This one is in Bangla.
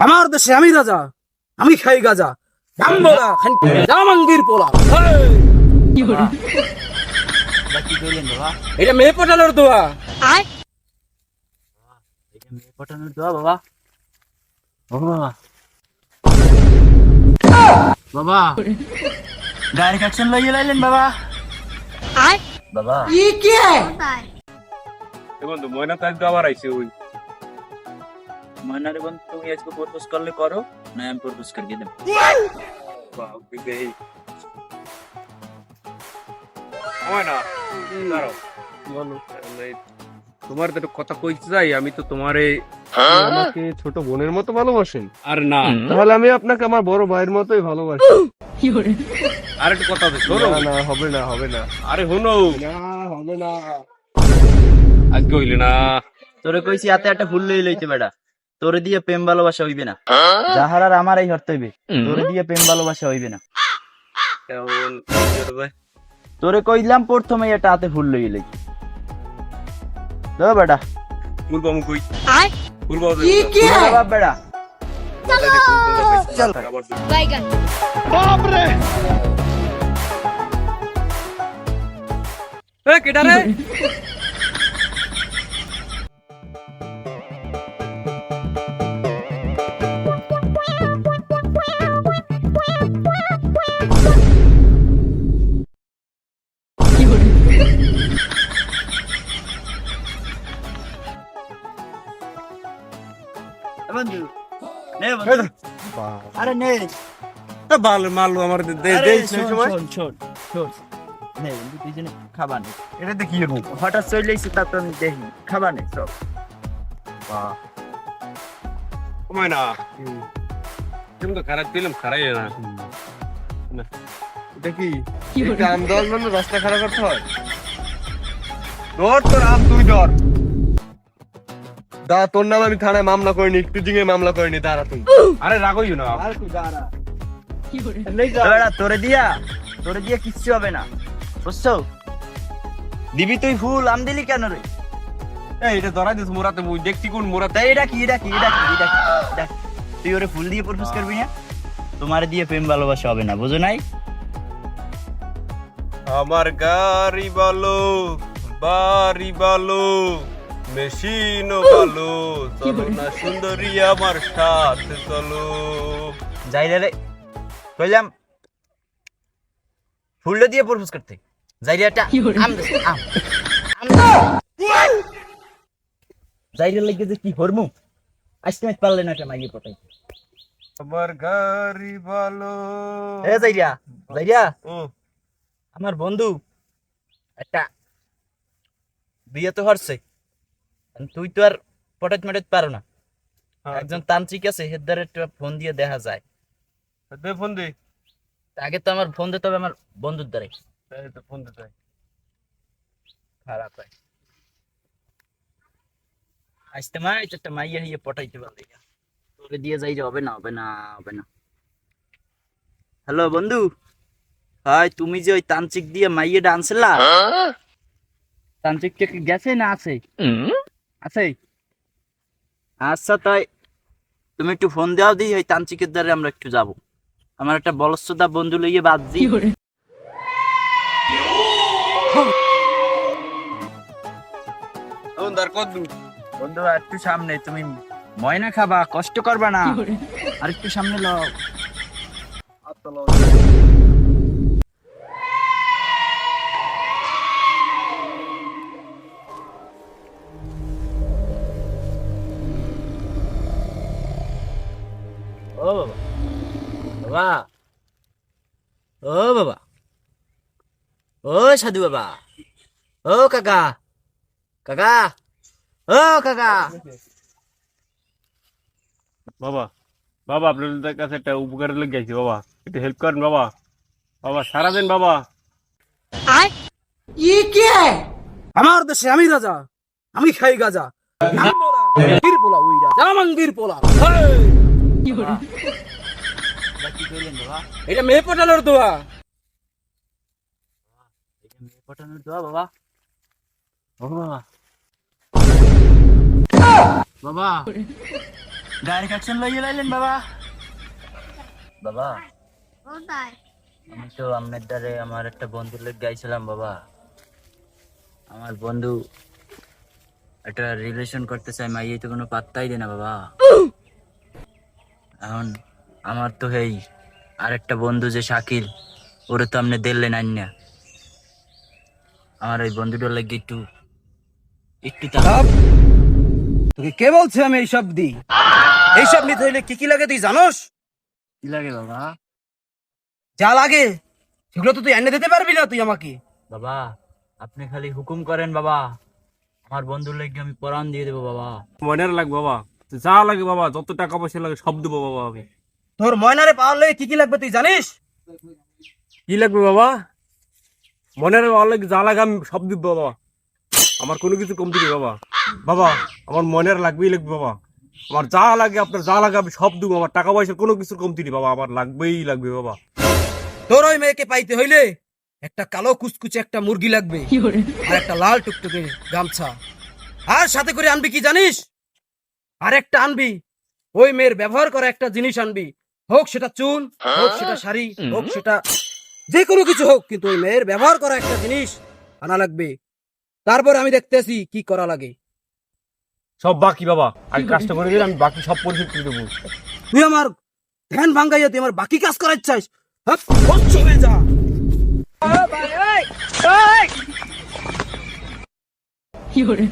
আমার দেশে আমি রাজা, আমি খাই গাজা। গাম্বলা খানকি জামাঙ্গীর পোলা। কি কইলেন বাবা? এটা মেয়ে পটানোর দোয়া। এটা মেয়ে পটানোর দোয়া বাবা। ও বাবা, বাবা ডাইরেক্ট অ্যাকশন লইয়ে লাইলেন বাবা। বাবা বন্ধু ময়না তো আজকে আবার আইছে ওই ময়নারে বন্ধু, তুমি আজকে প্রপোজ করলে করো, না আমি প্রপোজ করে দেব। ময়না দাঁড়াও বলো। তোমার তো একটা কথা কইতে চাই, আমি তো তোমারে আমাকে ছোট বোনের মতো ভালোবাসেন? আর না তাহলে আমি আপনাকে আমার বড় ভাইয়ের মতোই ভালোবাসি। আর একটা কথা আছে শোনো। না না, হবে না, হবে না, আরে শোনো, না হবে না। আজকে হইলে না। তোরে কইছি হাতে একটা ফুল লই লইতে বেটা, তোরে দিয়ে প্রেম ভালোবাসা হইবে না। যাহার আমার এই হরতে হইবে, তোরে দিয়ে প্রেম ভালোবাসা হইবে না। কেমন ভাই? তোরে কইলাম প্রথমে এটা হাতে ফুল লই লই তো বেটা। ফুলবা মু কই ফুলবা বাবা বেটা চল। বাইগান এ কেডা রে? বন্ধু নে বন্ধু, আরে নে। তা ভালো মাল আমার আরে দেই শোন, সময় শোন, শোন, শোন। নে বন্ধু, দুইজনে খাবা নে। এটা দেখি এরকম হঠাৎ চলে এসে তারপর আমি দেখি খাবা নে সব। ময়না তুমি তো খারাপ দিলাম খারাই না। এটা কি একটা আন্দোলন, রাস্তা খারাপ করতে হয়? ডর তোর আম তুই ডর। দা, তোর নাম আমি থানায় মামলা করিনি, টিচিং এ মামলা করিনি, দাঁড়া তুই। আরে রাগইও না। বেটা তোরে দিয়া কিচ্ছু হবে না, বুঝছো? দিবি তুই ফুল, আম দিলি কেন রে? এই এটা ধরাই দিস মোরাতে মুই দেখছি কোন মোরাতে। তাই এটা কি তুই ওরে ফুল দিয়ে প্রপোজ করবি না? তোমার দিয়ে প্রেম ভালোবাসা হবে না, বুঝো নাই? আমার গাড়ি ভালো, বাড়ি ভালো, মেশিনও ভালো, চলো না সুন্দরী আমার সাথে চলো। যাই রে কইলাম ফুলটা দিয়ে প্রপোজ করতে, যাই রে একটা আম দে, আম যাই রে লাগে যে কি হরমু আজকে আমি পারলে না একটা মাইয়ে পটাই। আমার গাড়ি ভালো। এ যাইরা ও আমার বন্ধু একটা বিয়ে তো হচ্ছে, তুই তো আর পটাইতে মাটাইতে পারো না। একজন তান্ত্রিক আছে, হেদারে একটা ফোন দিয়ে দেখা যায়। দে ফোন দে। আগে তো আমার ফোন দিতে হবে আমার বন্ধুর দ্বারে। এই তো ফোন দে। খারাপ হয় আসতে মা, এটা একটা মাইয়া হিয়ে পটাইতে পারলে তোরে দিয়ে যাই যে হবে না। হ্যালো বন্ধু, হয় তুমি যে ওই তান্ত্রিক দিয়ে মাইয়াটা আনছিলা, তান্ত্রিক কি গেছে না আছে? আছে? আচ্ছা তাই তুমি একটু ফোন দেওয়া দিই, ওই তান্ত্রিকের দ্বারে আমরা একটু যাবো। আমার একটা বলস্তদা বন্ধু লইয়ে বাদ দিই। বন্ধু আর একটু সামনে, তুমি ময়না খাবা, কষ্ট করবা না, আর একটু সামনে লও। ও বাবা, ও বাবা, ও সাধু বাবা, ও কাকা, ও কাকা। বাবা আপনাদের কাছে একটা উপকারের লেগে গেছি বাবা, একটু হেল্প করেন বাবা। সারা দিন বাবা। আমার দেশে আমি রাজা, আমি খাই গাজা। গাম্বলা খানকির পোলা উইরা জামাঙ্গীর পোলা। কি কইলেন বাবা? এটা মেয়ে পটানোর দোয়া। এটা মেয়ে পটানোর দোয়া বাবা। ও বাবা, বাবা গাড়ি অ্যাকশন লইয়ে লাইলেন বাবা। বাবা কোথায়? আমি তো আপনার দ্বারে আমার একটা বন্ধুর লোক গাইছিলাম বাবা। আমার বন্ধু একটা রিলেশন করতে চাই, মাইয়ে তো কোনো পাত্তাই দেয় না বাবা। এখন আমার তো এই আরেকটা বন্ধু যে শাকিল, ওরে তো আপনি দিলেন আইন না। আমার ওই বন্ধুটার লাগে একটু একটু সব তোকে কে বলছে আমি এইসব দিই? এইসব নিতে হইলে কি কি লাগে তুই জানোস? কি লাগে বাবা? যা লাগে সেগুলো তো তুই এনে দিতে পারবি না তুই আমাকে। বাবা আপনি খালি হুকুম করেন বাবা, আমার বন্ধুর লাগে আমি পরাণ দিয়ে দেবো বাবা। মনের লাগবে বাবা, যা লাগে বাবা, যত টাকা পয়সা লাগে সব দেবো বাবা আমি। তোর ময়নারে পাওয়ার লাগে কি কি লাগবে তুই জানিস? কি লাগবে বাবা? মনের লাগে যা লাগে আমি সব দিব বাবা, আমার কোনো কিছু কমতি নেই বাবা। বাবা আমার মনের লাগবেই লাগবে বাবা, আমার যা লাগে আপনার যা লাগে আমি সব দেবো, আমার টাকা পয়সার কোনো কিছুর কমতি নেই বাবা, আমার লাগবেই লাগবে বাবা। তোর ওই মেয়েকে পাইতে হইলে একটা কালো কুচকুচে একটা মুরগি লাগবে, আর একটা লাল টুকটুকে গামছা, আর সাথে করে আনবি কি জানিস? আর একটা আনবি ওই মেয়ের ব্যবহার করা একটা জিনিস আনবি, হোক সেটা চুল, হোক সেটা শাড়ি, হোক সেটা যে কোনো কিছু হোক, কিন্তু ওই মেয়ের ব্যবহার করা একটা জিনিস আনা লাগবে। তারপর আমি দেখতেছি কি করা লাগে। সব বাকি বাবা, আগে কাজটা করে দিলে আমি বাকি সব পরিশোধ করে দেবো। তুই আমার ধ্যান ভাঙ্গাইয়া তুই আমার বাকি কাজ করার চাইস? হাপ, বচ্চ হয়ে যা। কি করে?